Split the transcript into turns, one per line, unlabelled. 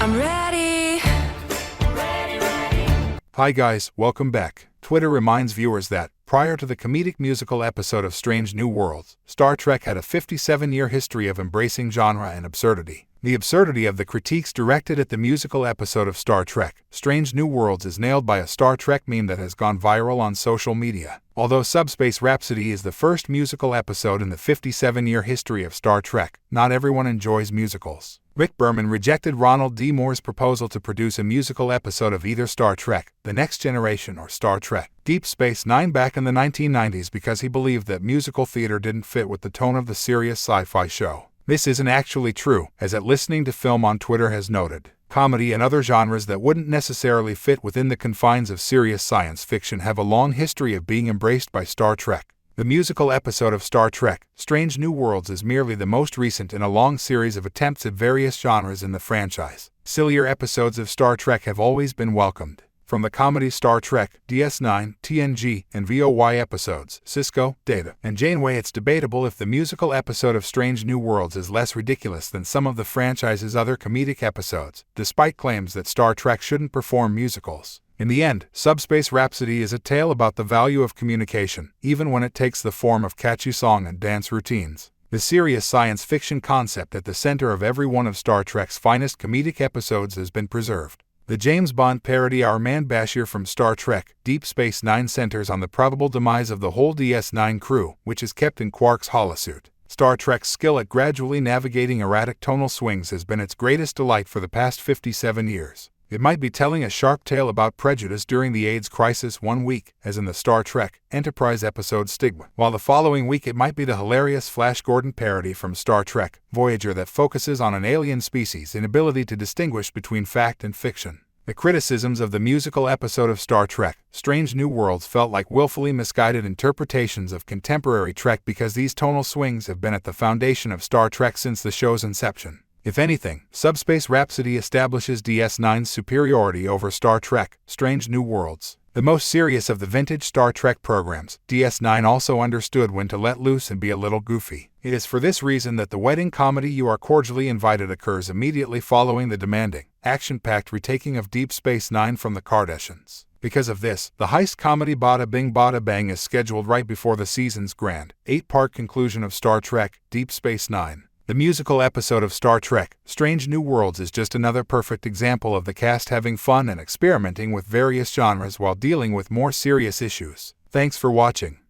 I'm ready.
Hi guys, welcome back. Twitter reminds viewers that, prior to the comedic musical episode of Strange New Worlds, Star Trek had a 57-year history of embracing genre and absurdity. The absurdity of the critiques directed at the musical episode of Star Trek, Strange New Worlds is nailed by a Star Trek meme that has gone viral on social media. Although Subspace Rhapsody is the first musical episode in the 57-year history of Star Trek, not everyone enjoys musicals. Rick Berman rejected Ronald D. Moore's proposal to produce a musical episode of either Star Trek, The Next Generation or Star Trek Deep Space Nine back in the 1990s because he believed that musical theater didn't fit with the tone of the serious sci-fi show. This isn't actually true, as At Listening to Film on Twitter has noted. Comedy and other genres that wouldn't necessarily fit within the confines of serious science fiction have a long history of being embraced by Star Trek. The musical episode of Star Trek, Strange New Worlds is merely the most recent in a long series of attempts at various genres in the franchise. Sillier episodes of Star Trek have always been welcomed. From the comedy Star Trek, DS9, TNG, and VOY episodes, Cisco, Data, and Janeway, it's debatable if the musical episode of Strange New Worlds is less ridiculous than some of the franchise's other comedic episodes, despite claims that Star Trek shouldn't perform musicals. In the end, Subspace Rhapsody is a tale about the value of communication, even when it takes the form of catchy song and dance routines. The serious science fiction concept at the center of every one of Star Trek's finest comedic episodes has been preserved. The James Bond parody Our Man Bashir from Star Trek, Deep Space Nine centers on the probable demise of the whole DS9 crew, which is kept in Quark's holosuit. Star Trek's skill at gradually navigating erratic tonal swings has been its greatest delight for the past 57 years. It might be telling a sharp tale about prejudice during the AIDS crisis one week, as in the Star Trek Enterprise episode Stigma, while the following week it might be the hilarious Flash Gordon parody from Star Trek Voyager that focuses on an alien species' inability to distinguish between fact and fiction. The criticisms of the musical episode of Star Trek, Strange New Worlds felt like willfully misguided interpretations of contemporary Trek because these tonal swings have been at the foundation of Star Trek since the show's inception. If anything, Subspace Rhapsody establishes DS9's superiority over Star Trek, Strange New Worlds. The most serious of the vintage Star Trek programs, DS9 also understood when to let loose and be a little goofy. It is for this reason that the wedding comedy You Are Cordially Invited occurs immediately following the demanding, action-packed retaking of Deep Space Nine from the Kardashians. Because of this, the heist comedy Bada Bing Bada Bang is scheduled right before the season's grand, 8-part conclusion of Star Trek, Deep Space Nine. The musical episode of Star Trek, Strange New Worlds is just another perfect example of the cast having fun and experimenting with various genres while dealing with more serious issues. Thanks for watching.